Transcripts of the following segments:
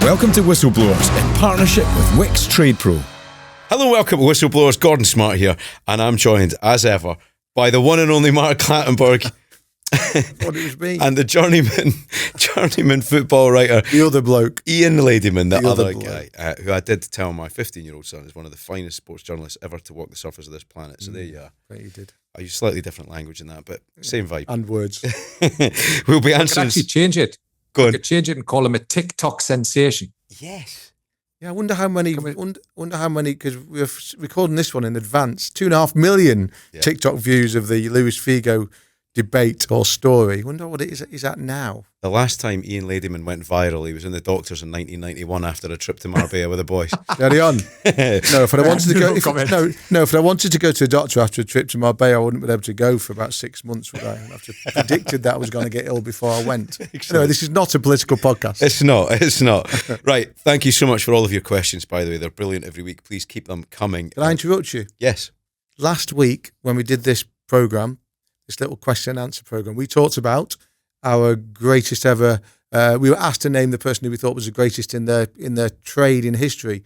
Welcome to Whistleblowers in partnership with Wix Trade Pro. Hello, welcome to Whistleblowers. Gordon Smart here, and I'm joined, as ever, by the one and only Mark Clattenburg. Thought it was me. And the journeyman football writer, the other bloke, Ian Ladyman, the other bloke. guy, who I did tell my 15-year-old son is one of the finest sports journalists ever to walk the surface of this planet. So there you are. Bet you did. I use slightly different language in that, but same vibe. And words. We'll be I could answering. actually change it. Go on. I could change it and call him a TikTok sensation. Yes. Yeah, I wonder how many. Wonder how many, because we're recording this one in advance. 2.5 million TikTok views of the Luis Figo debate or story. Wonder what it is at now. The last time Ian Ladyman went viral, he was in the doctors in 1991 after a trip to Marbella with the boys. Carry on. No, if I wanted to go, if I wanted to go to a doctor after a trip to Marbella, I wouldn't be able to go for about 6 months. Would I? I'd have to predicted that I was going to get ill before I went. Anyway, this is not a political podcast. It's not. Right. Thank you so much for all of your questions, by the way. They're brilliant every week. Please keep them coming. Can I interrupt you? Yes. Last week, when we did this programme, this little question and answer programme, we talked about our greatest ever. We were asked to name the person who we thought was the greatest in their trade in history.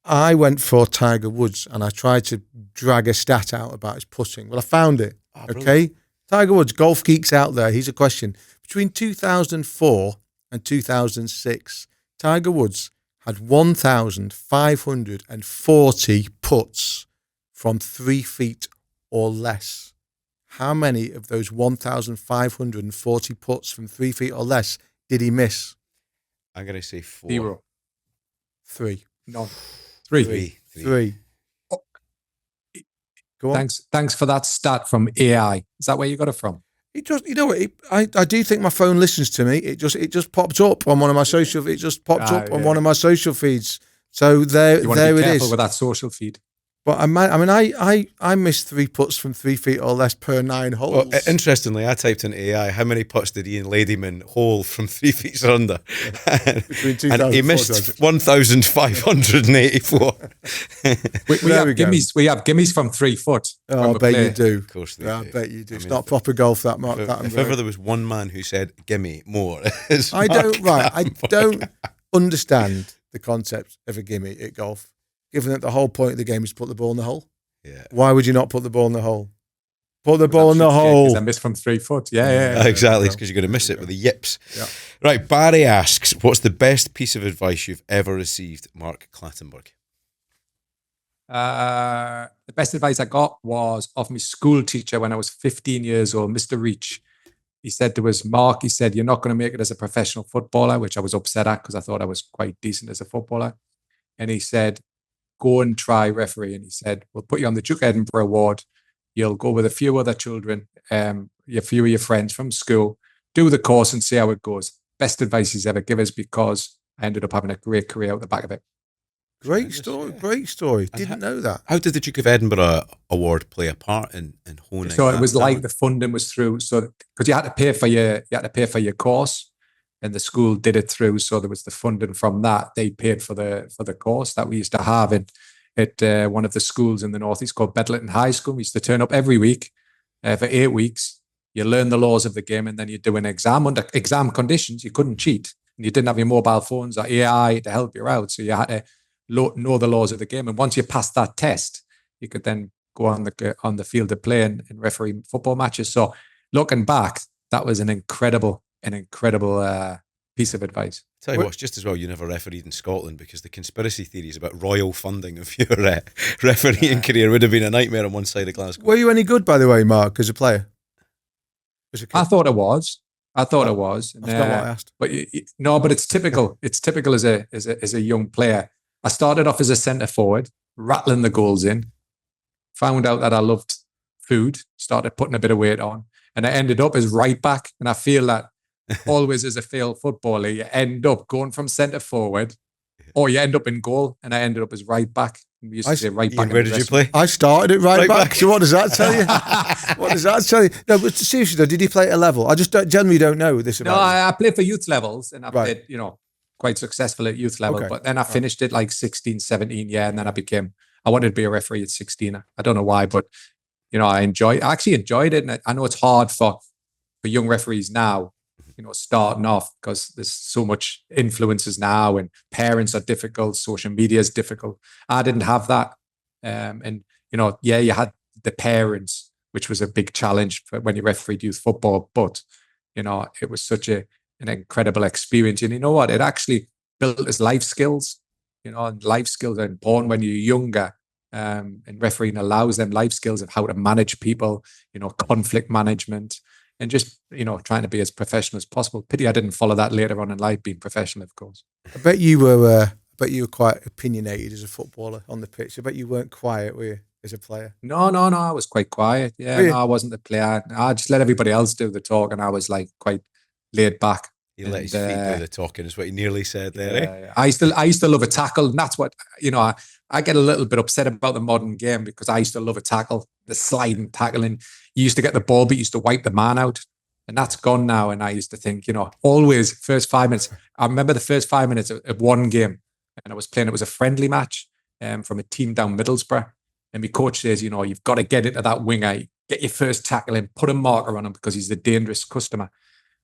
I went for Tiger Woods, and I tried to drag a stat out about his putting. Well, I found it. Okay, Tiger Woods, golf geeks out there. Here's a question: between 2004 and 2006, Tiger Woods had 1,540 putts from 3 feet or less. How many of those 1,540 putts from 3 feet or less did he miss? I'm going to say 4. 0. 3. None. 3. 3. Oh. Go on. Thanks for that stat from AI. Is that where you got it from? It just, you know what? I do think my phone listens to me. It just popped up on one of my social. It just popped up on one of my social feeds. So there You want to be it careful is. with that social feed. But I missed 3 putts from 3 feet or less per 9 holes. Well, interestingly, I typed in AI, how many putts did Ian Ladyman hole from 3 feet or under? And he missed 1,584. We have gimmies from 3 foot. Oh, I bet you do. Of course they I do. bet you do. It's mean, not proper golf, that, Mark. If ever there was one man who said, gimme more, it's I Mark don't understand the concept of a gimme at golf, given that the whole point of the game is to put the ball in the hole. Yeah. Why would you not put the ball in the hole? Put the ball in the hole. Because I missed from 3 foot. Yeah. Exactly. It's because you're going to miss it with the yips. Yeah. Right. Barry asks, what's the best piece of advice you've ever received, Mark Clattenburg? The best advice I got was off my school teacher when I was 15 years old, Mr. Reach. He said to us, Mark, he said, you're not going to make it as a professional footballer, which I was upset at because I thought I was quite decent as a footballer. And he said, go and try referee. And he said, we'll put you on the Duke Edinburgh Award. You'll go with a few other children, a few of your friends from school, do the course and see how it goes. Best advice he's ever given us because I ended up having a great career out the back of it. Great story. Great story. Didn't know that. How did the Duke of Edinburgh Award play a part in honing? So it was like the funding was through. So because you had to pay for your course. And the school did it through, so there was the funding from that. They paid for the course that we used to have at one of the schools in the northeast called Bedlington High School. We used to turn up every week for 8 weeks. You learn the laws of the game, and then you do an exam under exam conditions. You couldn't cheat, and you didn't have your mobile phones or AI to help you out. So you had to know the laws of the game. And once you passed that test, you could then go on the field to play and referee football matches. So looking back, that was an incredible piece of advice. Tell you what, it's just as well you never refereed in Scotland because the conspiracy theories about royal funding of your refereeing career would have been a nightmare on one side of Glasgow. Were you any good, by the way, Mark, as a player? I thought it was. And, That's not what I asked. But but it's typical. It's typical as a young player. I started off as a centre forward, rattling the goals in. Found out that I loved food. Started putting a bit of weight on. And I ended up as right back. And I feel that always as a failed footballer, you end up going from centre forward or you end up in goal. And I ended up as right back. We used to say right back. Where did you play? I started at right back. So what does that tell you? What does that tell you? No, but seriously though, did he play at a level? I just generally don't know this about No, him. I played for youth levels and I played, quite successul at youth level. Okay. But then I finished it like 16, 17, and then I wanted to be a referee at 16. I don't know why, but I actually enjoyed it. And I know it's hard for young referees now starting off, because there's so much influences now and parents are difficult, social media is difficult. I didn't have that. And, you had the parents, which was a big challenge for when you refereed youth football, but, it was such an incredible experience. And you know what? It actually built us life skills, and life skills are important when you're younger. And refereeing allows them life skills of how to manage people, conflict management, and just, trying to be as professional as possible. Pity I didn't follow that later on in life, being professional, of course. I bet you were quite opinionated as a footballer on the pitch. I bet you weren't quiet, were you, as a player? No, I was quite quiet. Yeah, no, I wasn't the player. I just let everybody else do the talk, and I was like quite laid back. He let his feet do the talking, is what he nearly said there. Yeah. I used to love a tackle, and that's what, I get a little bit upset about the modern game, because I used to love a tackle, the sliding tackling. You used to get the ball, but you used to wipe the man out. And that's gone now. And I used to think, always first 5 minutes. I remember the first 5 minutes of one game, and I was playing, it was a friendly match from a team down Middlesbrough. And my coach says, you've got to get into that winger, get your first tackle in, put a marker on him, because he's a dangerous customer.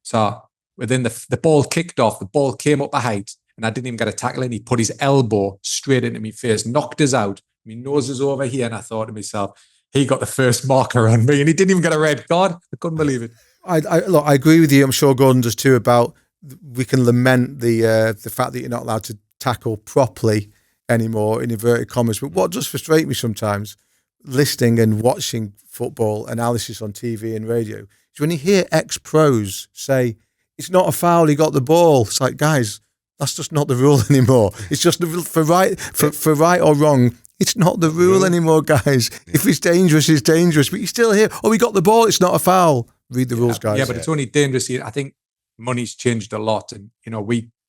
So within the ball kicked off, the ball came up a height, and I didn't even get a tackle in. He put his elbow straight into my face, knocked us out. My nose is over here, and I thought to myself, he got the first marker on me, and he didn't even get a red card. I couldn't believe it. I agree with you. I'm sure Gordon does too. About we can lament the fact that you're not allowed to tackle properly anymore, in inverted commas. But what does frustrate me sometimes, listening and watching football analysis on TV and radio, is when you hear ex-pros say, it's not a foul, he got the ball. It's like, guys, that's just not the rule anymore. It's just for right or wrong. It's not the rule anymore, guys. If it's dangerous, it's dangerous. But you're still here. Oh, we got the ball. It's not a foul. Read the rules, guys. Yeah, but it's only dangerous here. I think money's changed a lot. And,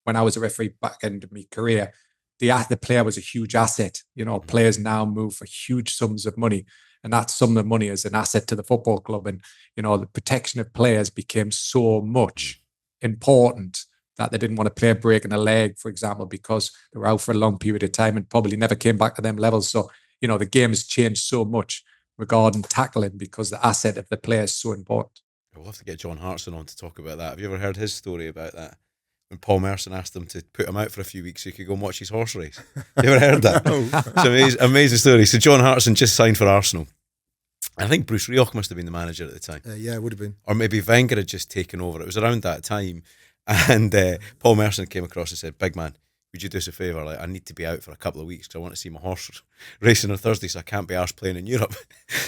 when I was a referee back end of my career, the player was a huge asset. Players now move for huge sums of money. And that sum of money is an asset to the football club. And, the protection of players became so much important that they didn't want to play breaking a leg, for example, because they were out for a long period of time and probably never came back to them levels. So, the game has changed so much regarding tackling, because the asset of the player is so important. We'll have to get John Hartson on to talk about that. Have you ever heard his story about that? When Paul Merson asked him to put him out for a few weeks so he could go and watch his horse race. You ever heard that? No. It's an amazing story. So John Hartson just signed for Arsenal. I think Bruce Rioch must have been the manager at the time. Yeah, it would have been. Or maybe Wenger had just taken over. It was around that time. And Paul Merson came across and said, big man, would you do us a favour? Like, I need to be out for a couple of weeks because I want to see my horse racing on Thursday, so I can't be arsed playing in Europe.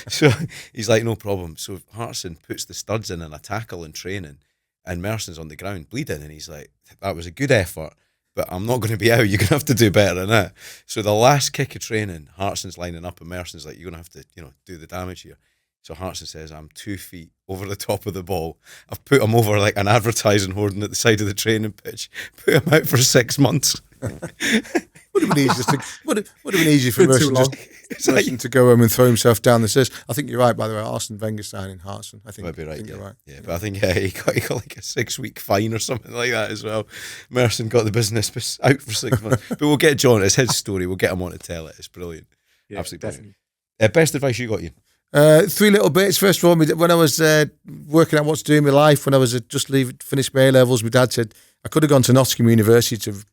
So he's like, no problem. So Hartson puts the studs in a tackle and training, and Merson's on the ground bleeding, and he's like, that was a good effort, but I'm not going to be out. You're going to have to do better than that. So the last kick of training, Hartson's lining up, and Merson's like, you're going to have to, do the damage here. So Hartson says, I'm 2 feet over the top of the ball. I've put him over like an advertising hoarding at the side of the training pitch. Put him out for 6 months. Would have been easy for Merson to go home and throw himself down the stairs. I think you're right, by the way. Arsene Wenger signing Hartson. I think might be right. You're right. Yeah, but I think he got like a 6-week fine or something like that as well. Merson got the business out for 6 months. But we'll get John. It's his story. We'll get him on to tell it. It's brilliant. Yeah, absolutely brilliant. Best advice you got, Ian? 3 little bits. First of all, when I was working out what to do in my life, when I was finished my A-levels, my dad said I could have gone to Nottingham University to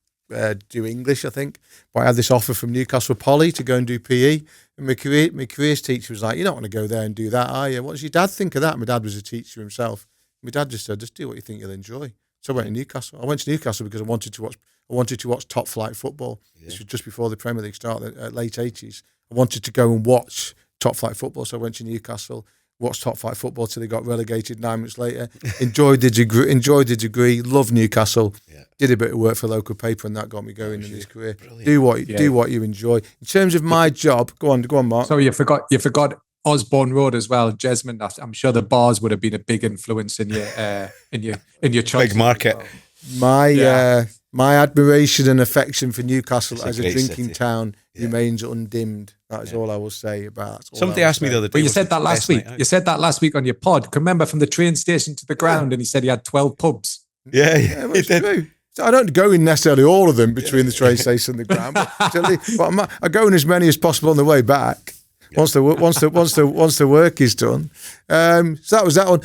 do English, I think, but I had this offer from Newcastle Poly to go and do PE. And my careers teacher was like, "You're not going to go there and do that, are you? What does your dad think of that?" My dad was a teacher himself. My dad just said, "Just do what you think you'll enjoy." So I went to Newcastle. I went to Newcastle because I wanted to watch top flight football. Yeah. This was just before the Premier League started, late 80s. I wanted to go and watch top flight football, so I went to Newcastle, watched top flight football till they got relegated 9 months later. Enjoyed the degree, loved Newcastle. Yeah. Did a bit of work for a local paper, and that got me going in his career. Brilliant. Do what you enjoy. In terms of my job, go on, Mark. So you forgot Osborne Road as well, Jesmond. I'm sure the bars would have been a big influence in your choice. Big market. Well. My admiration and affection for Newcastle as a drinking town remains undimmed. That is all I will say about that. Somebody asked me the other day. But you said that last week. You said that last week on your pod. Remember, from the train station to the ground, and he said he had 12 pubs. Yeah, it's true. So I don't go in necessarily all of them between the train station and the ground, but I go in as many as possible on the way back. Once the work is done. So that was that one.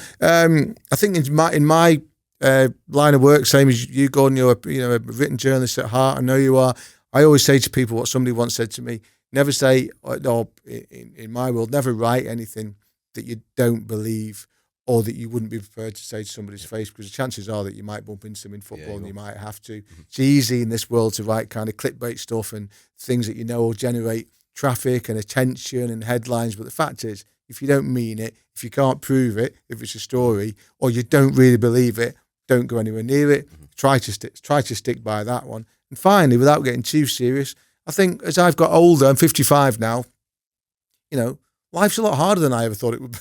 I think in my line of work, same as you, Gordon. You're a written journalist at heart. I know you are. I always say to people what somebody once said to me: never say, or in my world, never write anything that you don't believe or that you wouldn't be prepared to say to somebody's face, because the chances are that you might bump into them in football and you might have to. Mm-hmm. It's easy in this world to write kind of clickbait stuff and things that you know will generate traffic and attention and headlines. But the fact is, if you don't mean it, if you can't prove it, if it's a story, or you don't really believe it, don't go anywhere near it. Mm-hmm. Try to stick by that one. And finally, without getting too serious, I think as I've got older, I'm 55 now, life's a lot harder than I ever thought it would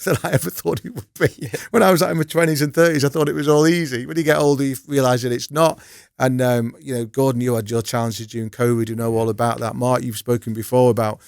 be. Yeah. When I was in my 20s and 30s, I thought it was all easy. When you get older, you realise that it's not. And, Gordon, you had your challenges during COVID. You know all about that. Mark, you've spoken before about,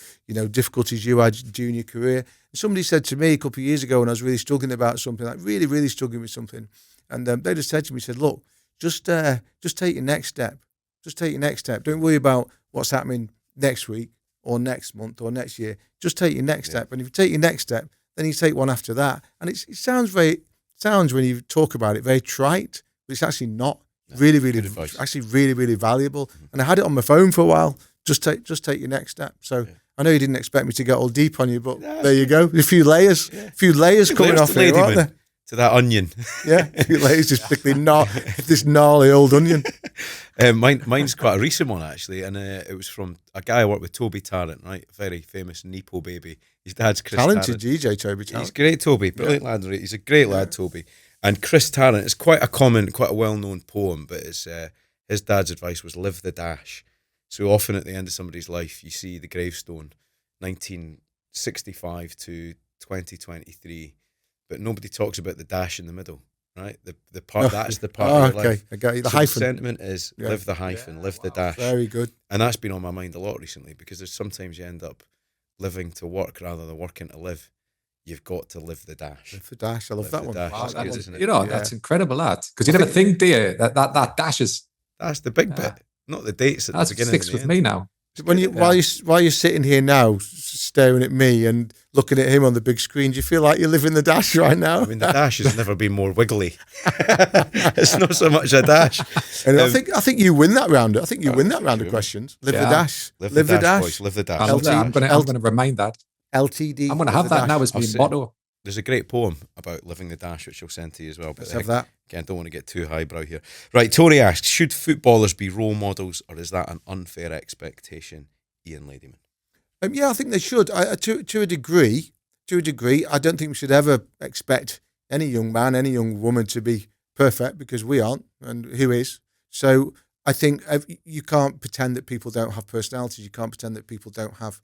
difficulties you had during your career. And somebody said to me a couple of years ago when I was really struggling about something, like really, really struggling with something. And they just said to me, look, just take your next step. Just take your next step. Don't worry about what's happening next week or next month or next year. Just take your next step. And if you take your next step, then you take one after that. And it sounds when you talk about it, very trite, but it's actually not. Really, really valuable. Mm-hmm. And I had it on my phone for a while. Just take your next step. So I know you didn't expect me to get all deep on you, but there you go. A few layers coming off here, aren't there? To that onion. Yeah, a few layers, just particularly this gnarly old onion. Mine's quite a recent one, actually, and it was from a guy I worked with, Toby Tarrant, right? Very famous Nepo baby. His dad's Chris Talented Tarrant. DJ, Toby Tarrant. He's great, Toby. Brilliant lad. He's a great lad, Toby. And Chris Tarrant, it's quite a well-known poem, but it's his dad's advice was live the dash. So often at the end of somebody's life, you see the gravestone, 1965 to 2023, but nobody talks about the dash in the middle, right? The part that's the part of your life. I got you. The so hyphen. The sentiment is live the hyphen, live the dash. Very good. And that's been on my mind a lot recently, because there's sometimes you end up living to work rather than working to live. You've got to live the dash. Live the dash. I love that one. Wow, that's good, isn't it? That's incredible, lad. Because you never think, do you, that dash is... That's the big bit, not the dates at the beginning. That sticks with me now. While you're sitting here now, staring at me and looking at him on the big screen, do you feel like you're living the dash right now? I mean, the dash has never been more wiggly. It's not so much a dash. And I think you win that round. I think you win that round of questions. Live the dash. Live the dash. Boys, live the dash. I'm going to remind that. LTD. I'm going to have that now as my motto. There's a great poem about living the dash, which I'll send to you as well. But let's have that. Again, don't want to get too highbrow here. Right, Tori asks, should footballers be role models, or is that an unfair expectation? Ian Ladyman. I think they should. To a degree. I don't think we should ever expect any young man, any young woman to be perfect, because we aren't, and who is? So I think you can't pretend that people don't have personalities. You can't pretend that people don't have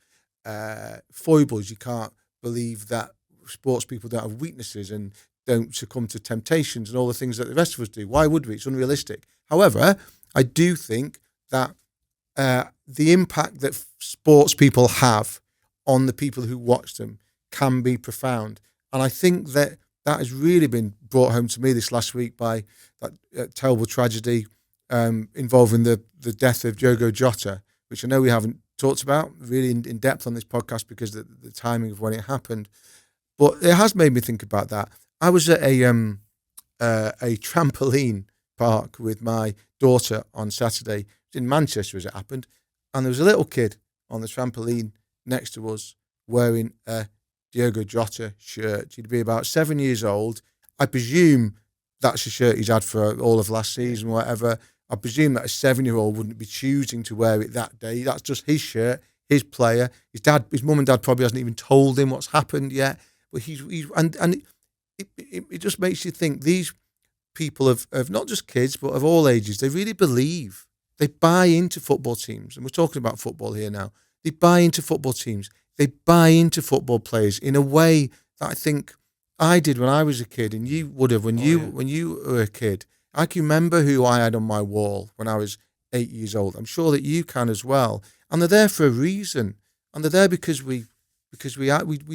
foibles. You can't believe that sports people don't have weaknesses and don't succumb to temptations and all the things that the rest of us do. Why would we? It's unrealistic. However, I do think that the impact that sports people have on the people who watch them can be profound. And I think that has really been brought home to me this last week by that terrible tragedy involving the death of Diogo Jota, which I know we haven't talked about really in depth on this podcast because of the timing of when it happened. But it has made me think about that. I was at a trampoline park with my daughter on Saturday. It was in Manchester as it happened. And there was a little kid on the trampoline next to us wearing a Diogo Jota shirt. He'd be about 7 years old. I presume that's a shirt he's had for all of last season, whatever. I presume that a 7-year-old wouldn't be choosing to wear it that day. That's just his shirt, his player. His mum and dad probably hasn't even told him what's happened yet. But it just makes you think these people of not just kids, but of all ages, they really believe. They buy into football teams. And we're talking about football here now. They buy into football teams. They buy into football players in a way that I think I did when I was a kid, and you would have when you were a kid. I can remember who I had on my wall when I was 8 years old. I'm sure that you can as well. And they're there for a reason. And they're there because we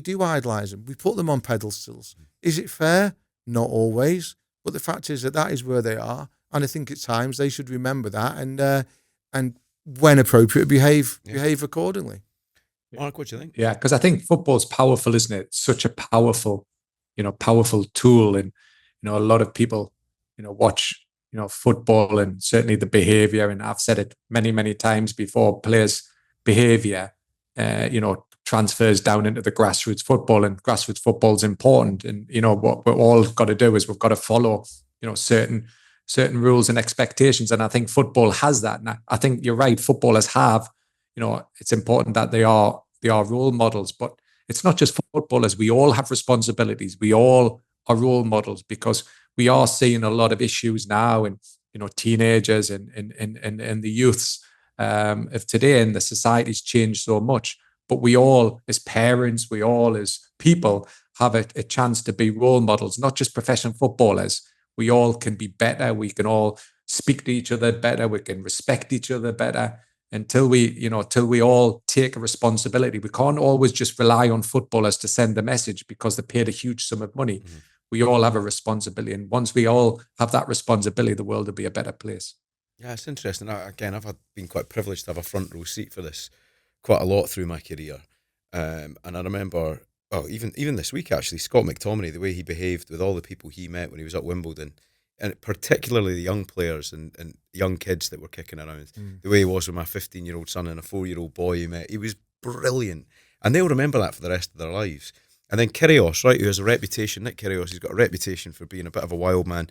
do idolise them. We put them on pedestals. Is it fair? Not always. But the fact is that is where they are. And I think at times they should remember that and when appropriate, behave accordingly. Mark, what do you think? Yeah, because I think football's powerful, isn't it? It's such a powerful tool. And, a lot of people watch, football and certainly the behaviour. And I've said it many, many times before, players' behaviour, transfers down into the grassroots football, and grassroots football is important. And, what we've all got to do is we've got to follow, certain rules and expectations. And I think football has that. And I think you're right. Footballers have, it's important that they are role models, but it's not just footballers. We all have responsibilities. We all are role models, because we are seeing a lot of issues now, and teenagers and the youths of today, and the society's changed so much. But we all, as parents, we all as people, have a chance to be role models, not just professional footballers. We all can be better. We can all speak to each other better. We can respect each other better. Until we all take a responsibility. We can't always just rely on footballers to send the message because they paid a huge sum of money. Mm-hmm. We all have a responsibility. And once we all have that responsibility, the world will be a better place. Yeah, it's interesting. I've been quite privileged to have a front row seat for this quite a lot through my career. And I remember, even this week actually, Scott McTominay, the way he behaved with all the people he met when he was at Wimbledon, and particularly the young players and young kids that were kicking around, the way he was with my 15-year-old son and a 4-year-old boy he met, he was brilliant. And they'll remember that for the rest of their lives. And then Kyrgios, right, who has a reputation, Nick Kyrgios, he's got a reputation for being a bit of a wild man.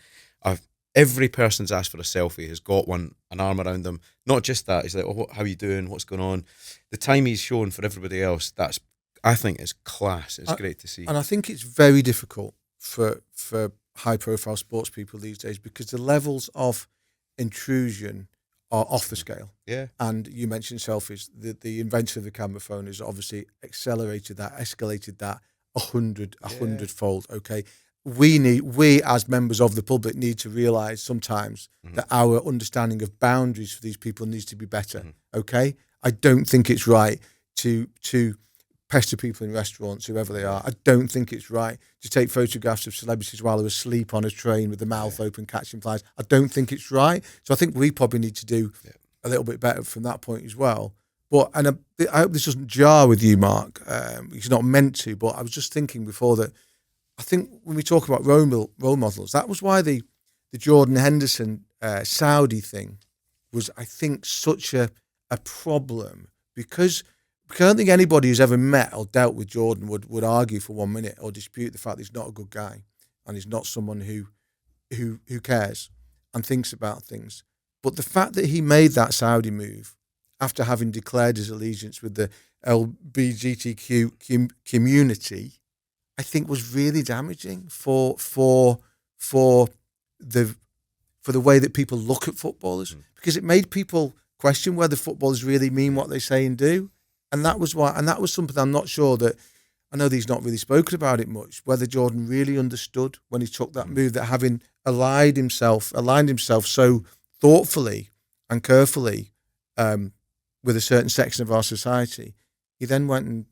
Every person's asked for a selfie has got an arm around them. Not just that, he's like, how are you doing, what's going on? The time he's shown for everybody else, I think is class. It's great to see. And I think it's very difficult for high-profile sports people these days, because the levels of intrusion are off the scale. Yeah. And you mentioned selfies. The invention of the camera phone has obviously accelerated that, escalated that 100-fold. Okay. We as members of the public need to realise sometimes that our understanding of boundaries for these people needs to be better. Okay. I don't think it's right to pester people in restaurants, whoever they are. I don't think it's right to take photographs of celebrities while they're asleep on a train with the mouth open catching flies. I don't think it's right. So I think we probably need to do a little bit better from that point as well. But I hope this doesn't jar with you, Mark. It's not meant to, but I was just thinking before that I think when we talk about role models, that was why the Jordan Henderson Saudi thing was, I think, such a problem, because I don't think anybody who's ever met or dealt with Jordan would argue for 1 minute or dispute the fact that he's not a good guy and he's not someone who cares and thinks about things. But the fact that he made that Saudi move after having declared his allegiance with the LGBTQ community, I think was really damaging for the way that people look at footballers, because it made people question whether footballers really mean what they say and do. And that was something I'm not sure that, I know that he's not really spoken about it much, whether Jordan really understood when he took that move, that having aligned himself so thoughtfully and carefully with a certain section of our society, he then went and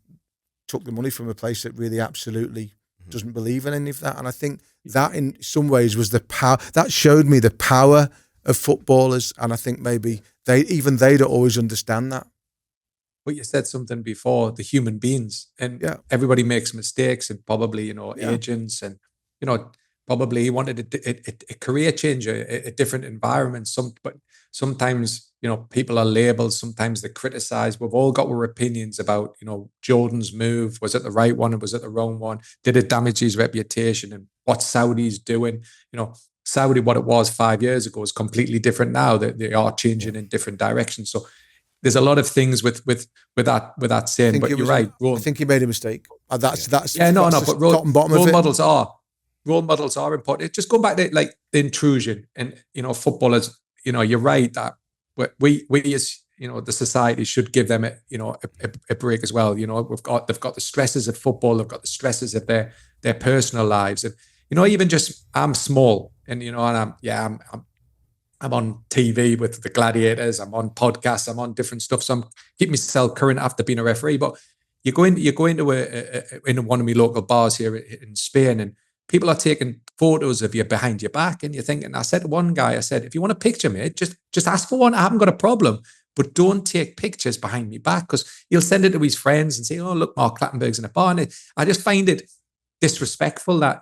took the money from a place that really absolutely doesn't believe in any of that. And I think that in some ways was the power, that showed me the power of footballers. And I think maybe they don't always understand that. But you said something before, the human beings, and everybody makes mistakes, and probably, agents, and, probably he wanted a career change, a different environment. But sometimes, people are labeled, sometimes they're criticized. We've all got our opinions about, Jordan's move. Was it the right one or was it the wrong one? Did it damage his reputation? And what Saudi's doing? Saudi, what it was 5 years ago, is completely different now. They are changing in different directions. So there's a lot of things with that saying, but you're right. I think he made a mistake. That's but role models are important. Just go back to like the intrusion, and footballers. You're right that we as the society should give them a break as well. They've got the stresses of football, they've got the stresses of their personal lives, and even just I'm small, and I'm on TV with the Gladiators, I'm on podcasts, I'm on different stuff, so I'm keeping myself current after being a referee. But you go into into one of my local bars here in Spain, and people are taking photos of you behind your back, and you're thinking, I said to one guy, if you want a picture, mate, just ask for one. I haven't got a problem, but don't take pictures behind me back, because he'll send it to his friends and say, oh, look, Mark Clattenburg's in a bar. And I just find it disrespectful that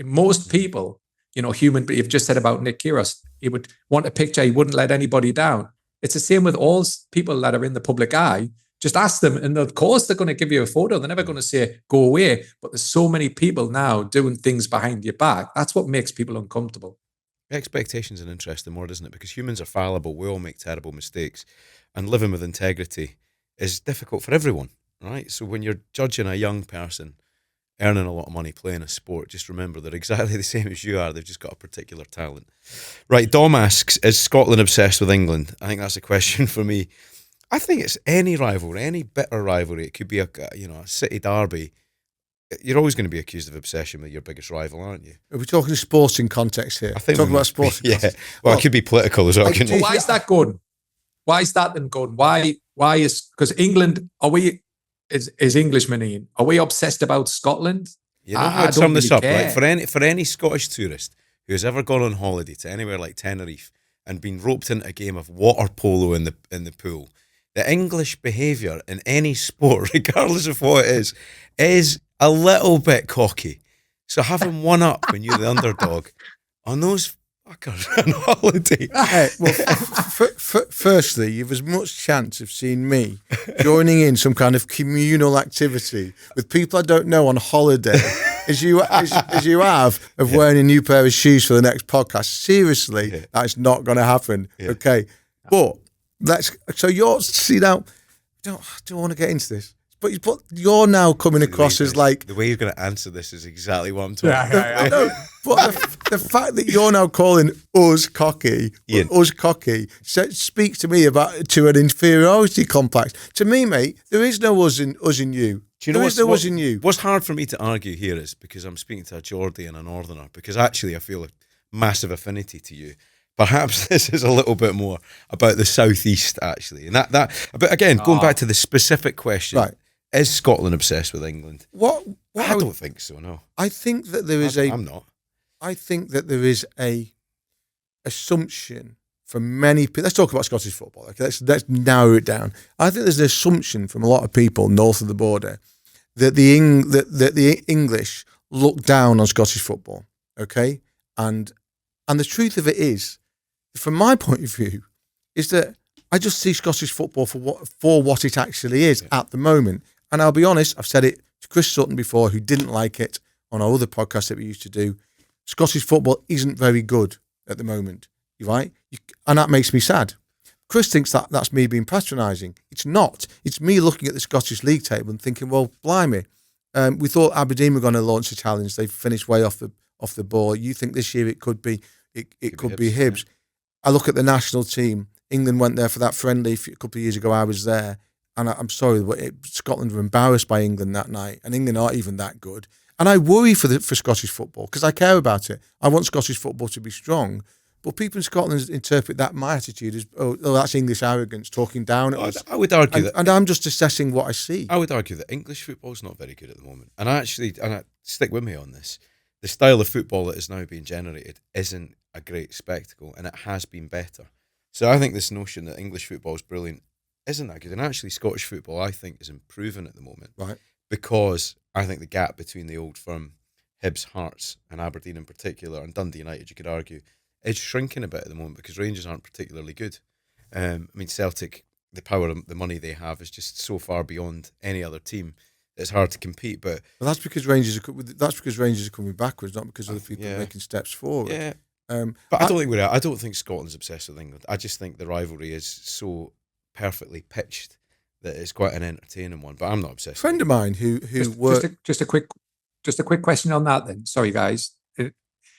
most people human. But you've just said about Nick Kyrgios. He would want a picture. He wouldn't let anybody down. It's the same with all people that are in the public eye. Just ask them, and of course they're going to give you a photo. They're never going to say, go away. But there's so many people now doing things behind your back. That's what makes people uncomfortable. Expectation's an interesting word, isn't it? Because humans are fallible. We all make terrible mistakes. And living with integrity is difficult for everyone, right? So when you're judging a young person earning a lot of money playing a sport, just remember they're exactly the same as you are. They've just got a particular talent. Right, Dom asks, is Scotland obsessed with England? I think that's a question for me. I think it's any rivalry, any bitter rivalry. It could be a city derby. You're always going to be accused of obsession with your biggest rival, aren't you? Are we talking sporting context here? I think talking about sports. Yeah. Well, it could be political as well. So why is that good? Why is that then good? Why is, because England, is Englishmen in? Are we obsessed about Scotland? You know how I'd sum this up, right? For any Scottish tourist who's ever gone on holiday to anywhere like Tenerife and been roped into a game of water polo in the pool, the English behaviour in any sport, regardless of what it is a little bit cocky. So having one up when you're the underdog on those fuckers on holiday. Firstly, you've as much chance of seeing me joining in some kind of communal activity with people I don't know on holiday as you have of wearing a new pair of shoes for the next podcast. Seriously, that's not going to happen. Yeah. Okay, but I don't want to get into this, but you're now coming across as like the way you're going to answer this is exactly what I'm talking about. No, but the fact that you're now calling us cocky speaks to me to an inferiority complex. To me, mate, there is no us in you. Do you know us in you? What's hard for me to argue here is because I'm speaking to a Geordie and a Northerner, because actually I feel a massive affinity to you. Perhaps this is a little bit more about the southeast, actually, and that. But again, going back to the specific question, right. Is Scotland obsessed with England? I don't think so. No, I think that there is I'm not. I think that there is a assumption for many people. Let's talk about Scottish football. Okay, let's narrow it down. I think there's an assumption from a lot of people north of the border that the English look down on Scottish football. Okay, and the truth of it is, from my point of view, is that I just see Scottish football for what it actually is at the moment. And I'll be honest, I've said it to Chris Sutton before, who didn't like it on our other podcast that we used to do. Scottish football isn't very good at the moment. You're right? And that makes me sad. Chris thinks that's me being patronising. It's not. It's me looking at the Scottish League table and thinking, well, blimey. We thought Aberdeen were going to launch a challenge. They finished way off the ball. You think this year it could be Hibs. Yeah. I look at the national team. England went there for that friendly a couple of years ago. I was there. And I'm sorry, but Scotland were embarrassed by England that night, and England aren't even that good. And I worry for Scottish football because I care about it. I want Scottish football to be strong. But people in Scotland interpret my attitude as, oh, that's English arrogance, talking down at us. I would argue that, and I'm just assessing what I see. I would argue that English football is not very good at the moment. And I stick with me on this. The style of football that is now being generated isn't a great spectacle, and it has been better. So I think this notion that English football is brilliant isn't that good. And actually Scottish football, I think, is improving at the moment. Right. Because I think the gap between the old firm, Hibs, Hearts, and Aberdeen in particular, and Dundee United, you could argue, is shrinking a bit at the moment because Rangers aren't particularly good. Celtic, the power of the money they have is just so far beyond any other team. It's hard to compete. But that's because Rangers are coming backwards, not because other people are making steps forward. Yeah. But I don't think Scotland's obsessed with England. I just think the rivalry is so perfectly pitched that it's quite an entertaining one. But I'm not obsessed. A friend of mine who worked. Just a quick question on that then. Sorry, guys. If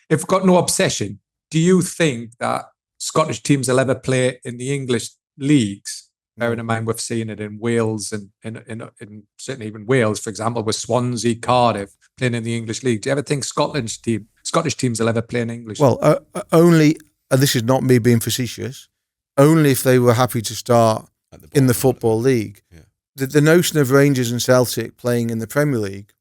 we've got no obsession, do you think that Scottish teams will ever play in the English leagues? Bearing in mind we've seen it in Wales and in certainly even Wales, for example, with Swansea, Cardiff playing in the English league. Do you ever think Scottish teams will ever play in English? Well, only, and this is not me being facetious, only if they were happy to start in the Football League. Yeah. The notion of Rangers and Celtic playing in the Premier League,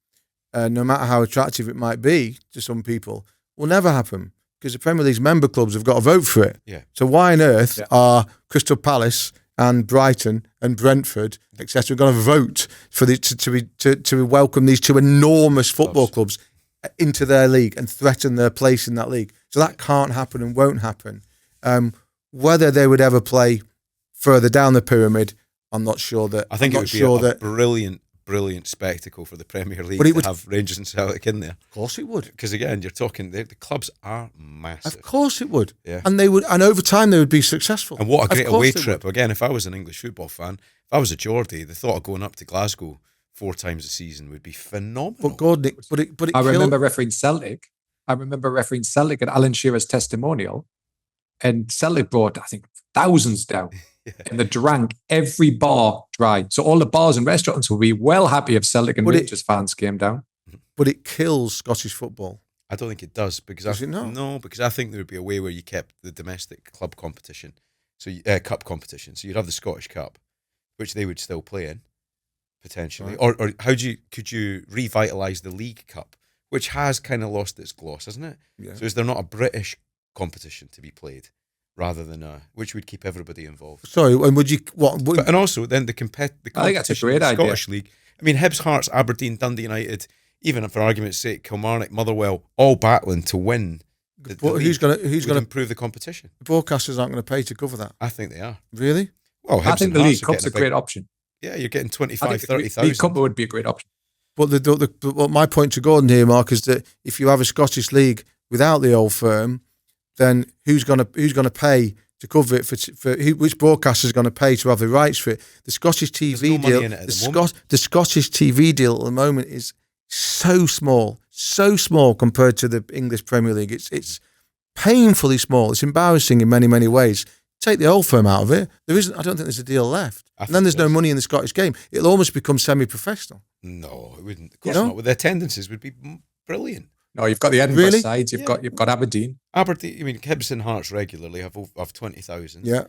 no matter how attractive it might be to some people, will never happen because the Premier League's member clubs have got to vote for it. Yeah. So why on earth are Crystal Palace and Brighton and Brentford, etc., going to vote for to welcome these two enormous football clubs into their league and threaten their place in that league. So that can't happen and won't happen. Whether they would ever play further down the pyramid, I'm not sure that. I think I'm it not would be sure a that, brilliant spectacle for the Premier League But it to would- have Rangers and Celtic in there. Of course it would. Because again, you're talking, the clubs are massive. Of course it would. Yeah. And they would, and over time they would be successful. And what a Of great course away they trip. would. Again, if I was an English football fan, if I was a Geordie, the thought of going up to Glasgow 4 times a season would be phenomenal. But Gordon, but it I killed- remember refereeing Celtic. at Alan Shearer's testimonial, and Celtic brought, I think, thousands down. And they drank every bar dry. So all the bars and restaurants would be well happy if Celtic and Rangers fans came down. But it kills Scottish football. I don't think it does because Does it not? No, because I think there would be a way where you kept the domestic club competition, so cup competition. So you'd have the Scottish Cup, which they would still play in potentially, Right. or could you revitalise the League Cup, which has kind of lost its gloss, hasn't it? Yeah. So is there not a British competition to be played rather than which would keep everybody involved? Sorry, and would you what? Would, And also then the I think that's a competition in great the idea. Scottish League. I mean, Hibs, Hearts, Aberdeen, Dundee United, even for argument's sake, Kilmarnock, Motherwell, all battling to win. The but who's league going would to? improve the competition? The broadcasters aren't going to pay to cover that. I think they are. Really? Well, I Hibs think and the Hearts League are Cup's a getting great option. Yeah, you're getting I 25, think the League 30,000. Cup would be a great option. But what my point to Gordon here, Mark, is that if you have a Scottish league without the old firm, then who's going to pay to cover it which broadcaster is going to pay to have the rights for it? The Scottish TV no money deal, in it at the moment. the Scottish TV deal at the moment is so small compared to the English Premier League. It's painfully small. It's embarrassing in many ways. Take the old firm out of it, there isn't. I don't think there's a deal left. I And then think there's no there is. money in the Scottish game. It'll almost become semi-professional. No, it wouldn't. Of course know? not. Well, the attendances would be brilliant. No, you've got the Edinburgh Really? sides. You've got Aberdeen. Aberdeen, I mean, Hibs and Hearts regularly have 20,000. Yeah.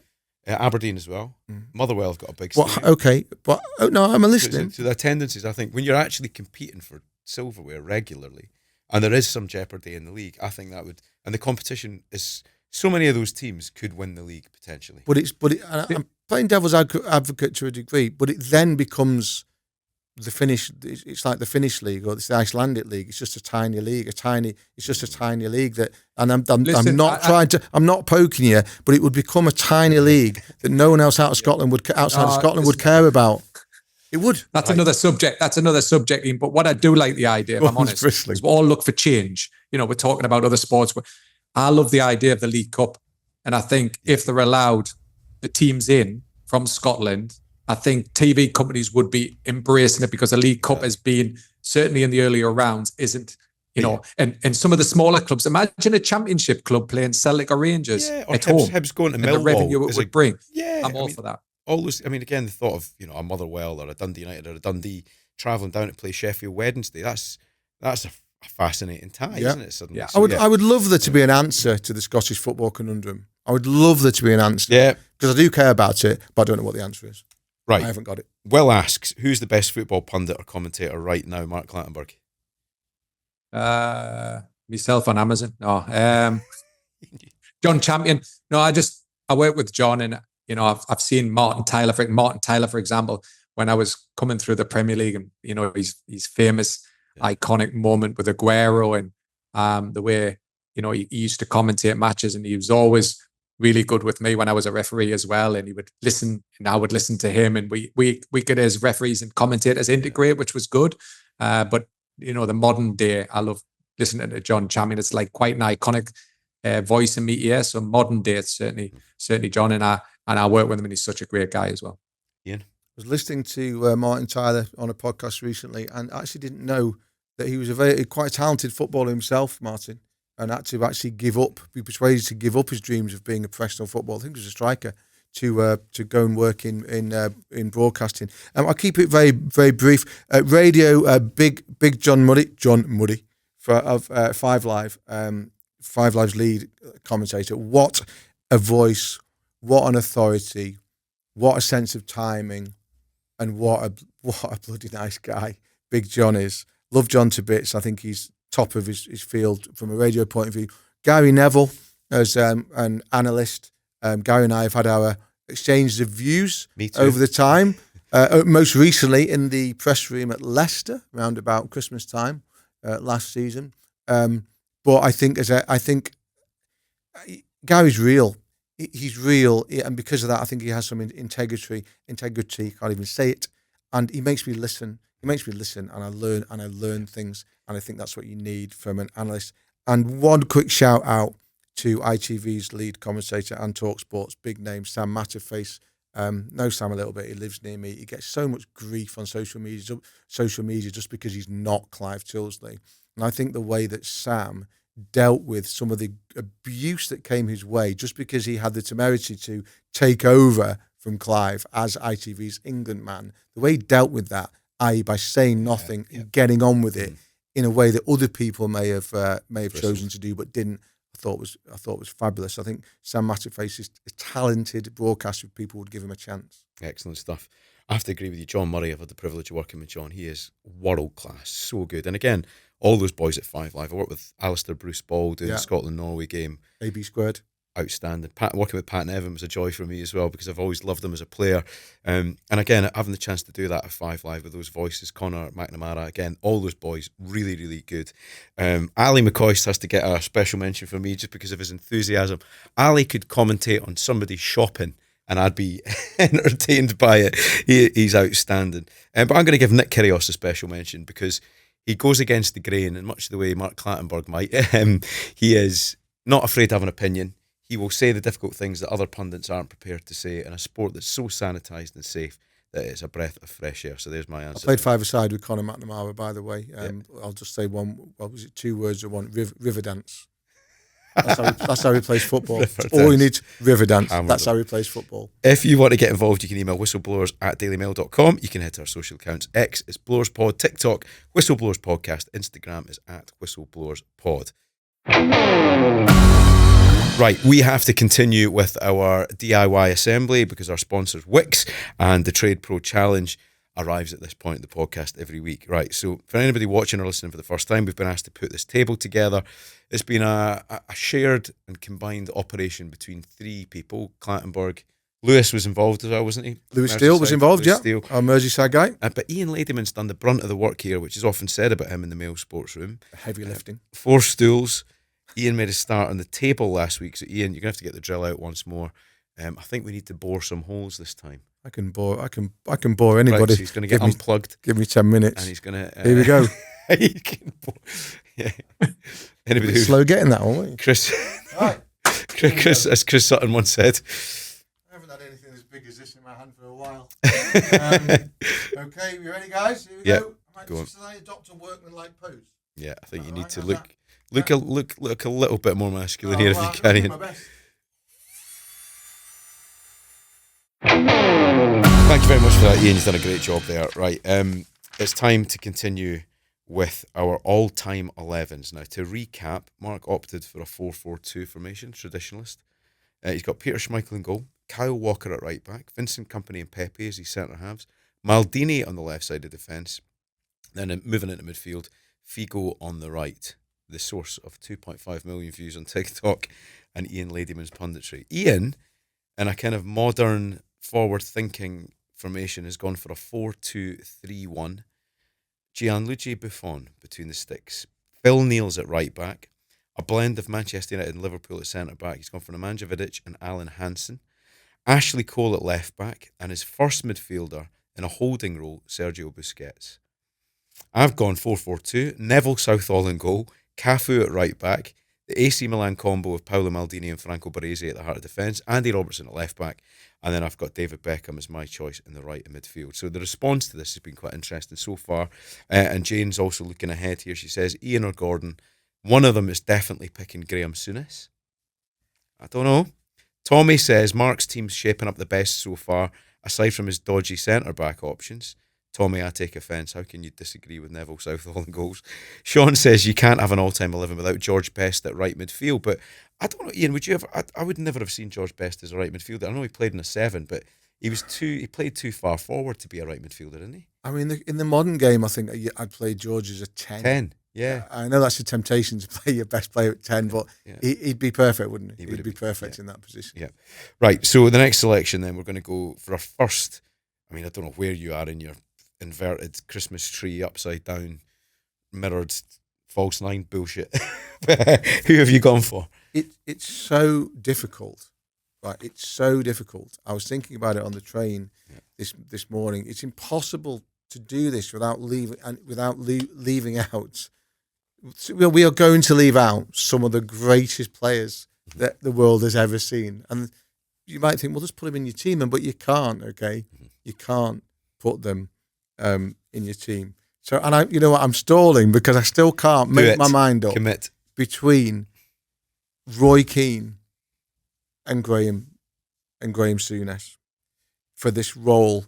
Aberdeen as well. Motherwell have got a big Well, stadium. okay, but no, I'm listening. So the attendances, I think, when you're actually competing for silverware regularly, and there is some jeopardy in the league, I think that would, and the competition is, so many of those teams could win the league potentially. I'm playing devil's advocate to a degree, but it then becomes the Finnish. It's like the Finnish league or it's the Icelandic league. It's just a tiny league, It's just a tiny league that, and I'm Listen, I'm not poking you, but it would become a tiny league that no one else outside of Scotland would care about. It would. That's another subject. Ian. But what I do like the idea, if I'm Gordon's honest, bristling. is we all look for change. You know, we're talking about other sports. But I love the idea of the League Cup. And I think if they're allowed the teams in from Scotland, I think TV companies would be embracing it because the League Cup has been, certainly in the earlier rounds, isn't, you know, and some of the smaller clubs, imagine a championship club playing Celtic or Rangers Or at home. Hibs going to And the Millwall revenue it is would bring. Yeah, I'm all for that. all those. I mean, again, the thought of a Motherwell or a Dundee United or a Dundee travelling down to play Sheffield Wednesday. That's a fascinating tie, Yeah. isn't it? Suddenly, Yeah. So, I would love there to be an answer to the Scottish football conundrum. I would love there to be an answer. Yeah. Because I do care about it, but I don't know what the answer is. Right. I haven't got it. Will asks, who's the best football pundit or commentator right now? Mark Clattenburg. Myself on Amazon. No. John Champion. No, I work with John, and you know, I've seen Martin Tyler, for example, when I was coming through the Premier League, and you know, his famous iconic moment with Aguero, and the way, you know, he used to commentate matches, and he was always really good with me when I was a referee as well, and he would listen, and I would listen to him, and we could, as referees and commentators, integrate, which was good. But you know, the modern day, I love listening to John Champion. It's like quite an iconic voice in me ear. So modern day, it's certainly John, and I work with him, and he's such a great guy as well. Ian. I was listening to Martin Tyler on a podcast recently, and I actually didn't know that he was a quite talented footballer himself, Martin, and had to actually be persuaded to give up his dreams of being a professional footballer. I think he was a striker to go and work in broadcasting. I'll keep it very, very brief. Radio, big John Muddy of Five Live, Five Live's lead commentator. What a voice! What an authority! What a sense of timing! And what a bloody nice guy Big John is. Love John to bits. I think he's top of his field from a radio point of view. Gary Neville, as an analyst, Gary and I have had our exchanges of views over the time. Most recently in the press room at Leicester, around about Christmas time last season. But I think Gary's real. He's real, and because of that, I think he has some integrity. Can't even say it, and he makes me listen. And I learn things, and I think that's what you need from an analyst. And one quick shout out to ITV's lead commentator and TalkSport's big name, Sam Matterface. Know Sam a little bit. He lives near me. He gets so much grief on social media just because he's not Clive Tilsley. And I think the way that Sam dealt with some of the abuse that came his way just because he had the temerity to take over from Clive as ITV's England man, the way he dealt with that, i.e. by saying nothing and getting on with it in a way that other people may have chosen to do but didn't, I thought was fabulous. I think Sam Matterface is a talented broadcaster if people would give him a chance. Excellent stuff. I have to agree with you. John Murray, I've had the privilege of working with John. He is world class, so good. And again, all those boys at 5 Live. I worked with Alistair Bruce Ball doing the Scotland-Norway game. AB squared. Outstanding. Working with Pat Nevin was a joy for me as well because I've always loved him as a player. And again, having the chance to do that at 5 Live with those voices, Conor McNamara, again, all those boys, really, really good. Ali McCoist has to get a special mention for me just because of his enthusiasm. Ali could commentate on somebody's shopping and I'd be entertained by it. He's outstanding. But I'm going to give Nick Kyrgios a special mention because he goes against the grain in much the way Mark Clattenburg might. He is not afraid to have an opinion. He will say the difficult things that other pundits aren't prepared to say in a sport that's so sanitised and safe that it's a breath of fresh air. So there's my answer. I played five-a-side with Conor McNamara, by the way. I'll just say one, what was it, 2 words or one, river dance. That's how he plays football. All you need, river dance. That's how he plays football. If you want to get involved, you can email whistleblowers@dailymail.com. You can head to our social accounts. X is BlowersPod, TikTok, Whistleblowers Podcast, Instagram is @WhistleBlowersPod. Right, we have to continue with our DIY assembly because our sponsors Wix and the Trade Pro Challenge arrives at this point in the podcast every week. Right, so for anybody watching or listening for the first time, we've been asked to put this table together. It's been a shared and combined operation between 3 people. Clattenburg, Lewis was involved as well, wasn't he? Lewis Steele was involved, Lewis Steele. Our Merseyside guy. But Ian Ladyman's done the brunt of the work here, which is often said about him in the male sports room. Heavy lifting. 4 stools. Ian made a start on the table last week, so Ian, you're going to have to get the drill out once more. I think we need to bore some holes this time. I can bore anybody. Right, so he's going to get unplugged. Give me 10 minutes. And he's going to... Here we go. He can bore. Yeah. Anybody who's... Slow getting that, aren't we? Chris... Right. Chris, as Chris Sutton once said... I haven't had anything as big as this in my hand for a while. Okay, you ready, guys? Here we go. Go on. Should I adopt a workmanlike pose? Yeah, I think you need to look a little bit more masculine here if you can. Ian. Thank you very much for that, Ian. You've done a great job there. Right, it's time to continue with our all-time 11s. Now, to recap, Mark opted for a 4-4-2 formation, traditionalist. He's got Peter Schmeichel in goal, Kyle Walker at right back, Vincent Kompany and Pepe as his centre halves, Maldini on the left side of defence, then moving into midfield, Figo on the right. The source of 2.5 million views on TikTok and Ian Ladyman's punditry. Ian, in a kind of modern, forward-thinking formation, has gone for a 4-2-3-1. Gianluigi Buffon between the sticks. Phil Neal's at right back. A blend of Manchester United and Liverpool at centre back. He's gone for Nemanja Vidic and Alan Hansen. Ashley Cole at left back. And his first midfielder in a holding role, Sergio Busquets. I've gone 4-4-2. Neville Southall in goal. Cafu at right back, the AC Milan combo of Paolo Maldini and Franco Baresi at the heart of defence, Andy Robertson at left back, and then I've got David Beckham as my choice in the right in midfield. So the response to this has been quite interesting so far. And Jane's also looking ahead here. She says, Ian or Gordon, one of them is definitely picking Graeme Souness. I don't know. Tommy says, Mark's team's shaping up the best so far, aside from his dodgy centre-back options. Tommy, I take offence. How can you disagree with Neville Southall in goals? Sean says you can't have an all-time 11 without George Best at right midfield. But I don't know, Ian, would you ever... I would never have seen George Best as a right midfielder. I know he played in a 7, but he played too far forward to be a right midfielder, didn't he? I mean, in the modern game, I think I'd play George as a 10. 10, yeah. I know that's a temptation to play your best player at 10, but he'd be perfect, wouldn't he? He'd be perfect in that position. Yeah. Right, so the next selection then, we're going to go for our first... I mean, I don't know where you are in your inverted Christmas tree, upside down, mirrored false nine bullshit. Who have you gone for? It's so difficult, right? It's so difficult. I was thinking about it on the train this morning. It's impossible to do this without leaving out. We are going to leave out some of the greatest players that the world has ever seen, and you might think, well, just put them in your team, but you can't. Okay, you can't put them in your team. So, and you know what? I'm stalling because I still can't make my mind up. Commit. Between Roy Keane and Graeme Souness for this role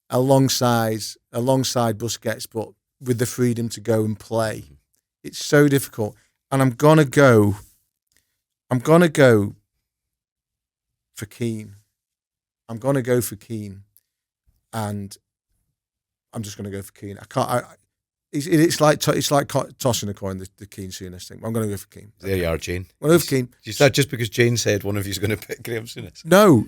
alongside Busquets, but with the freedom to go and play. It's so difficult. And I'm gonna go for Keane. I'm gonna go for Keane. And I'm just gonna go for Keane. It's like tossing a coin, the Keane Souness thing. I'm going to go for Keane. There you are, Jane. I'm going to go for Keane. Is that just because Jane said one of you is going to pick Graeme Souness? No,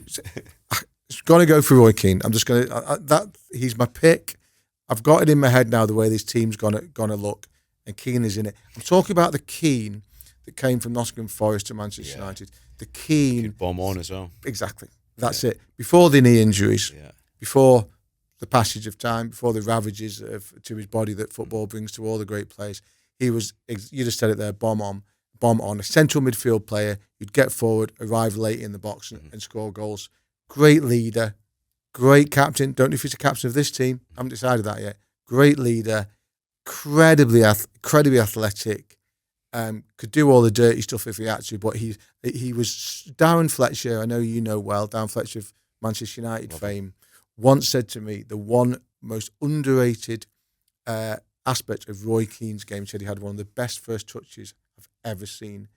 I'm going to go for Roy Keane. I'm just going to he's my pick. I've got it in my head now the way this team's gonna look, and Keane is in it. I'm talking about the Keane that came from Nottingham Forest to Manchester United. The Keane could bomb on as well. Exactly. That's it. Before the knee injuries. Yeah. Before the passage of time, before the ravages to his body that football brings to all the great players. He was, you just said it there, bomb on, a central midfield player who'd get forward, arrive late in the box and score goals. Great leader, great captain. Don't know if he's a captain of this team. I haven't decided that yet. Great leader, incredibly athletic, could do all the dirty stuff if he had to, but he was Darren Fletcher, I know you know well, Darren Fletcher of Manchester United fame, once said to me, the one most underrated aspect of Roy Keane's game, he said he had one of the best first touches I've ever seen.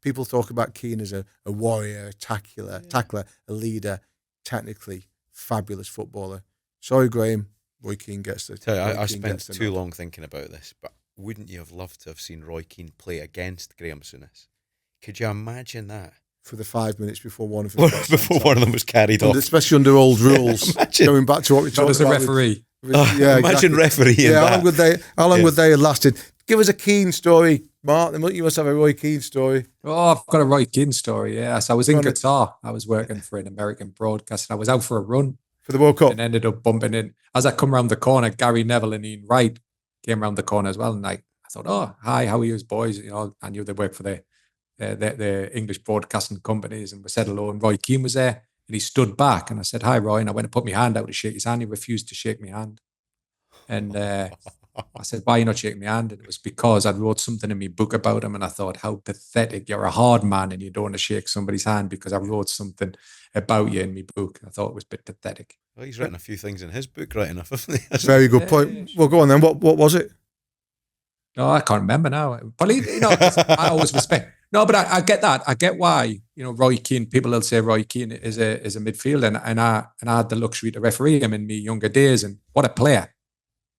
People talk about Keane as a warrior, a tackler, a leader, technically fabulous footballer. Sorry, Graeme, Roy Keane gets the. I spent too long thinking about this, but wouldn't you have loved to have seen Roy Keane play against Graeme Souness? Could you imagine that? For the 5 minutes before one of them was carried off, especially under old rules. Going back to what we talked about as a referee. Imagine refereeing. Yeah, how long would they have lasted? Give us a Keane story, Mark. You must have a Roy Keane story. Oh, I've got a Roy Keane story. Yes, I was in Qatar. I was working for an American broadcast, and I was out for a run for the World Cup, and ended up bumping in. As I come around the corner, Gary Neville and Ian Wright came around the corner as well, and I thought, oh, hi, how are you, boys? You know, I knew they worked for the English broadcasting companies, and we said hello, and Roy Keane was there, and he stood back, and I said, hi, Roy, and I went to put my hand out to shake his hand. He refused to shake my hand, and I said, why are you not shaking my hand? And it was because I wrote something in my book about him, and I thought, how pathetic, you're a hard man and you don't want to shake somebody's hand because I wrote something about you in my book. I thought it was a bit pathetic. Well, he's written a few things in his book right enough, hasn't he? Very good point. Well, go on then. What was it? No, I can't remember now. But I always respect. No, but I get that. I get why. You know, Roy Keane. People will say Roy Keane is a midfielder, and I had the luxury to referee him in my younger days. And what a player!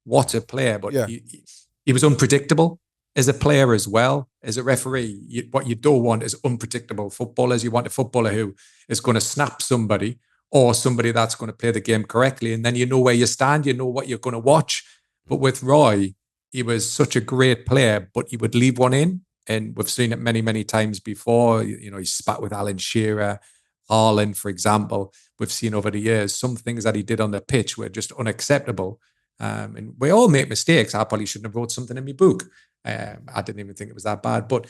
What a player! But he was unpredictable as a player as well as a referee. What you don't want is unpredictable footballers. You want a footballer who is going to snap somebody, or somebody that's going to play the game correctly, and then you know where you stand. You know what you're going to watch. But with Roy, he was such a great player, but he would leave one in. And we've seen it many, many times before. You know, he spat with Alan Shearer, Haaland, for example. We've seen over the years some things that he did on the pitch were just unacceptable. And we all make mistakes. I probably shouldn't have wrote something in my book. I didn't even think it was that bad. But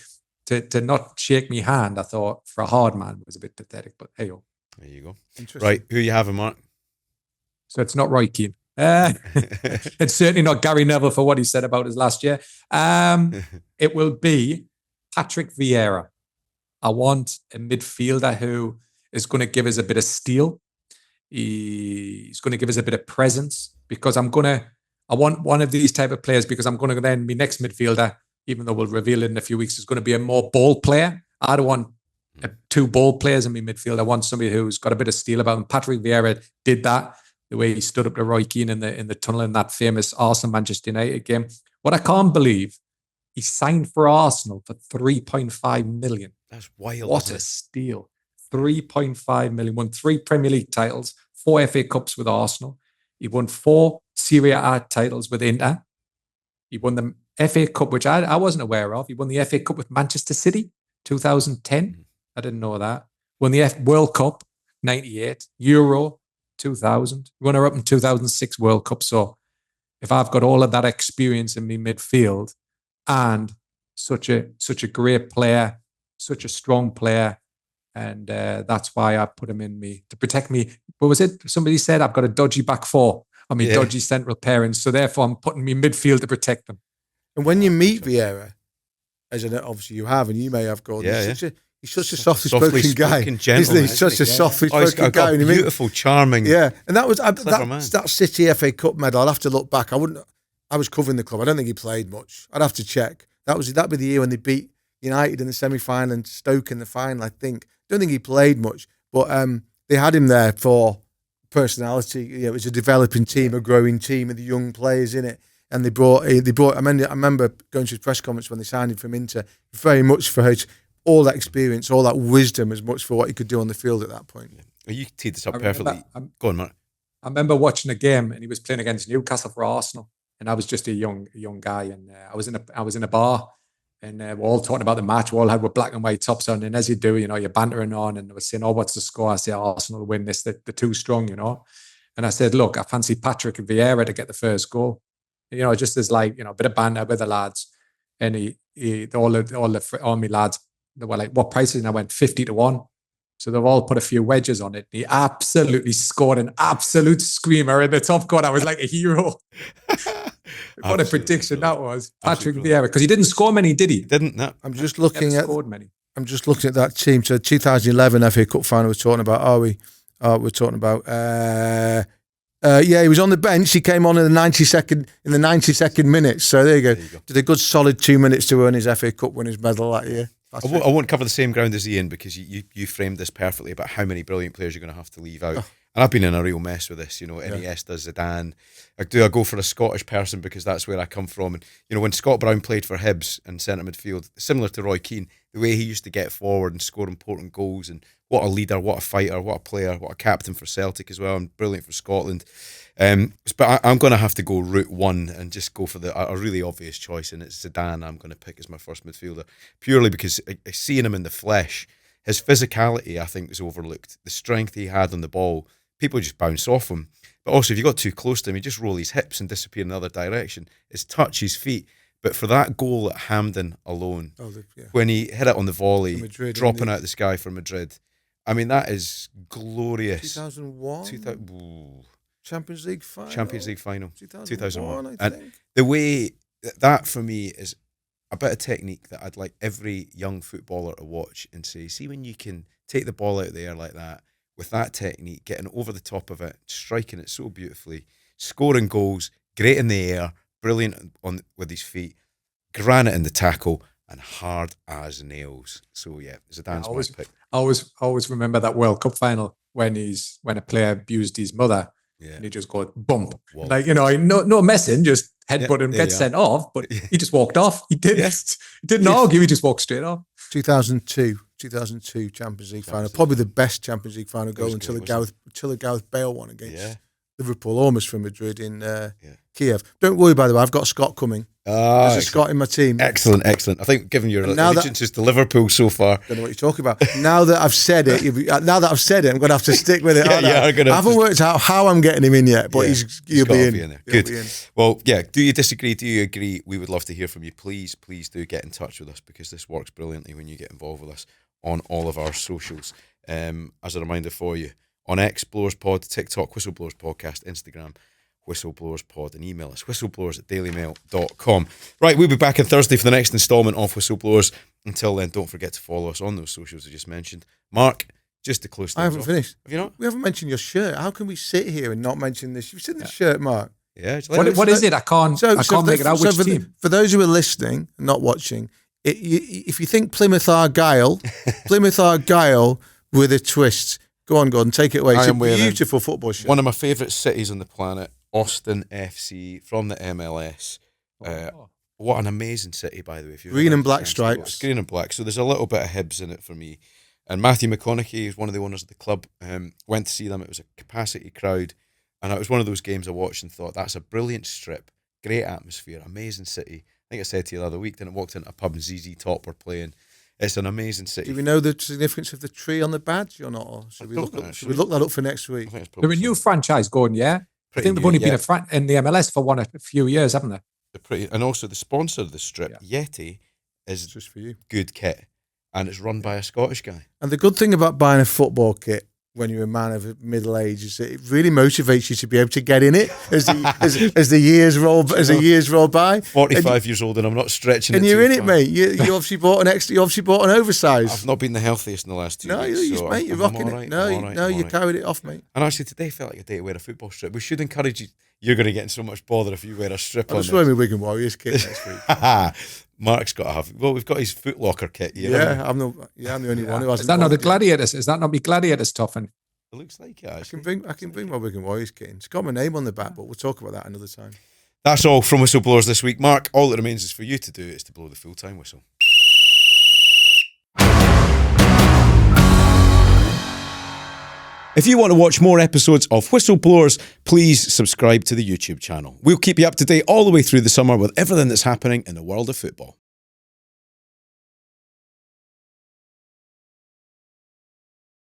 to not shake me hand, I thought, for a hard man, was a bit pathetic. But hey-oh. There you go. Right, who you having, Mark? So it's not Roy Keane. It's certainly not Gary Neville for what he said about his last year. It will be Patrick Vieira. I want a midfielder who is going to give us a bit of steel. He's going to give us a bit of presence, because I want one of these type of players, because I'm going to then, my next midfielder, even though we'll reveal it in a few weeks, is going to be a more ball player. I don't want two ball players in my midfield. I want somebody who's got a bit of steel about him. Patrick Vieira did that. The way he stood up to Roy Keane in the tunnel in that famous Arsenal-Manchester United game. What I can't believe, he signed for Arsenal for 3.5 million. That's wild. What a steal. 3.5 million. Won 3 Premier League titles, 4 FA Cups with Arsenal. He won 4 Serie A titles with Inter. He won the FA Cup, which I wasn't aware of. He won the FA Cup with Manchester City, 2010. I didn't know that. Won the World Cup, 98. Euro, 2000. Runner-up in 2006 World Cup. So if I've got all of that experience in me midfield and such a great player, such a strong player, and that's why I put him in me to protect me. What was it? Somebody said I've got a dodgy back four. I mean, dodgy central parents. So therefore, I'm putting me midfield to protect them. And when you meet Vieira, as obviously you have, and you may have, Gordon, he's such a softly-spoken guy, isn't he? He's such a softly-spoken guy. Beautiful, charming. Yeah, and that was that City FA Cup medal. I'd have to look back. I was covering the club. I don't think he played much. I'd have to check. That'd be the year when they beat United in the semi-final and Stoke in the final. I think. Don't think he played much, but they had him there for personality. It was a developing team, a growing team with the young players in it. And they brought. I remember going to his press conference when they signed him from Inter. Very much for all that experience, all that wisdom, as much for what he could do on the field at that point. You teed this up perfectly. Go on, Mark. I remember watching a game, and he was playing against Newcastle for Arsenal, and I was just a young guy, and I was in a bar, and we're all talking about the match. We all had black and white tops on, and as you do, you're bantering on, and they were saying, "Oh, what's the score?" I said, "Arsenal win this. They're too strong," And I said, "Look, I fancy Patrick Vieira to get the first goal." Just as a bit of banter with the lads, and all my lads, they were like, "What price is it?" And I went 50 to 1. So they've all put a few wedges on it. He absolutely scored an absolute screamer in the top corner. I was like a hero. What a prediction that was, Patrick Vieira, because he didn't score many, did he? Didn't. No. I'm just looking at that team. So 2011 FA Cup final. We're talking about. We're talking about. He was on the bench. He came on in the 92nd minute. So there you go. Did a good solid 2 minutes to earn his FA Cup winners medal that year. I won't cover the same ground as Ian because you framed this perfectly about how many brilliant players you're going to have to leave out. And I've been in a real mess with this, Iniesta, Zidane. I go for a Scottish person because that's where I come from. And, when Scott Brown played for Hibs in centre midfield, similar to Roy Keane, the way he used to get forward and score important goals, and what a leader, what a fighter, what a player, what a captain for Celtic as well, and brilliant for Scotland. But I'm going to have to go route one and just go for a really obvious choice, and it's Zidane I'm going to pick as my first midfielder, purely because seeing him in the flesh, his physicality I think was overlooked. The strength he had on the ball, people just bounce off him. But also if you got too close to him, you just roll his hips and disappear in the other direction. His touch, his feet. But for that goal at Hampden alone, when he hit it on the volley, Madrid, dropping out the sky for Madrid, I mean, that is glorious. 2001? Champions League final. 2001. I think. And the way that for me is a bit of technique that I'd like every young footballer to watch and say, see when you can take the ball out of the air like that, with that technique, getting over the top of it, striking it so beautifully, scoring goals, great in the air, brilliant with his feet, granite in the tackle, and hard as nails. So yeah, Zidane's my pick. I always remember that World Cup final when a player abused his mother, and he just got bump. Whoa. Like, no messing, just headbutt him, get sent off, but he just walked off. He didn't argue, he just walked straight off. 2002 Champions League final, probably the best Champions League final goal until the Gareth Bale one against Liverpool, almost from Madrid in Kiev. Don't worry, by the way, I've got Scott coming. There's a Scott in my team. Excellent. I think given your allegiances to Liverpool so far. Don't know what you're talking about. Now that I've said it, I'm going to have to stick with it. I haven't worked out how I'm getting him in yet, but he'll be in there. Good. Well, do you disagree? Do you agree? We would love to hear from you. Please do get in touch with us, because this works brilliantly when you get involved with us on all of our socials. As a reminder for you, on X, Blowers Pod, TikTok, Whistleblowers Podcast, Instagram, Whistleblowers Pod, and email us, whistleblowers@dailymail.com. Right, we'll be back on Thursday for the next instalment of Whistleblowers. Until then, don't forget to follow us on those socials I just mentioned. Mark, just to close things I haven't off. finished. Have you not? We haven't mentioned your shirt. How can we sit here and not mention this? You've seen the shirt, Mark. Yeah. What is it? I can't make it out. Which team? For those who are listening, not watching, if you think Plymouth Argyle with a twist, go on, Gordon, take it away. It's a beautiful football shirt. One of my favourite cities on the planet, Austin FC from the MLS. What an amazing city, by the way. Green and black stripes. Green and black. So there's a little bit of Hibs in it for me. And Matthew McConaughey is one of the owners of the club. Went to see them. It was a capacity crowd. And it was one of those games I watched and thought, that's a brilliant strip, great atmosphere, amazing city. think I said to you the other week, then I walked into a pub and ZZ Top were playing. It's an amazing city. Do we know the significance of the tree on the badge or not? Or should we look that up for next week? I think it's They're a new franchise going, yeah? I think they've only been in the MLS for a few years, haven't they? They're pretty, and also the sponsor of the strip, Yeti, is just for you. Good kit, and it's run by a Scottish guy. And the good thing about buying a football kit when you're a man of middle age is that it really motivates you to be able to get in it as the years roll by. 45 years old, and I'm not stretching. And you're in it, mate. You obviously bought an oversized. I've not been the healthiest in the last 2 weeks. Mate, you're rocking it. No, you carried it off, mate. And actually, today felt like a day to wear a football strip. We should encourage you. You're going to get in so much bother if you wear a strip. I'm just wearing my Wigan Warriors kit next week. Mark's got to have. Well, we've got his Foot Locker kit. I'm the only one who hasn't. Is that not the Gladiators? Is that not me Gladiators toffin? It looks like it. Actually. I can bring my Wigan Warriors kit in. It's got my name on the back, but we'll talk about that another time. That's all from Whistleblowers this week. Mark, all that remains is for you to do is to blow the full-time whistle. If you want to watch more episodes of Whistleblowers, please subscribe to the YouTube channel. We'll keep you up to date all the way through the summer with everything that's happening in the world of football.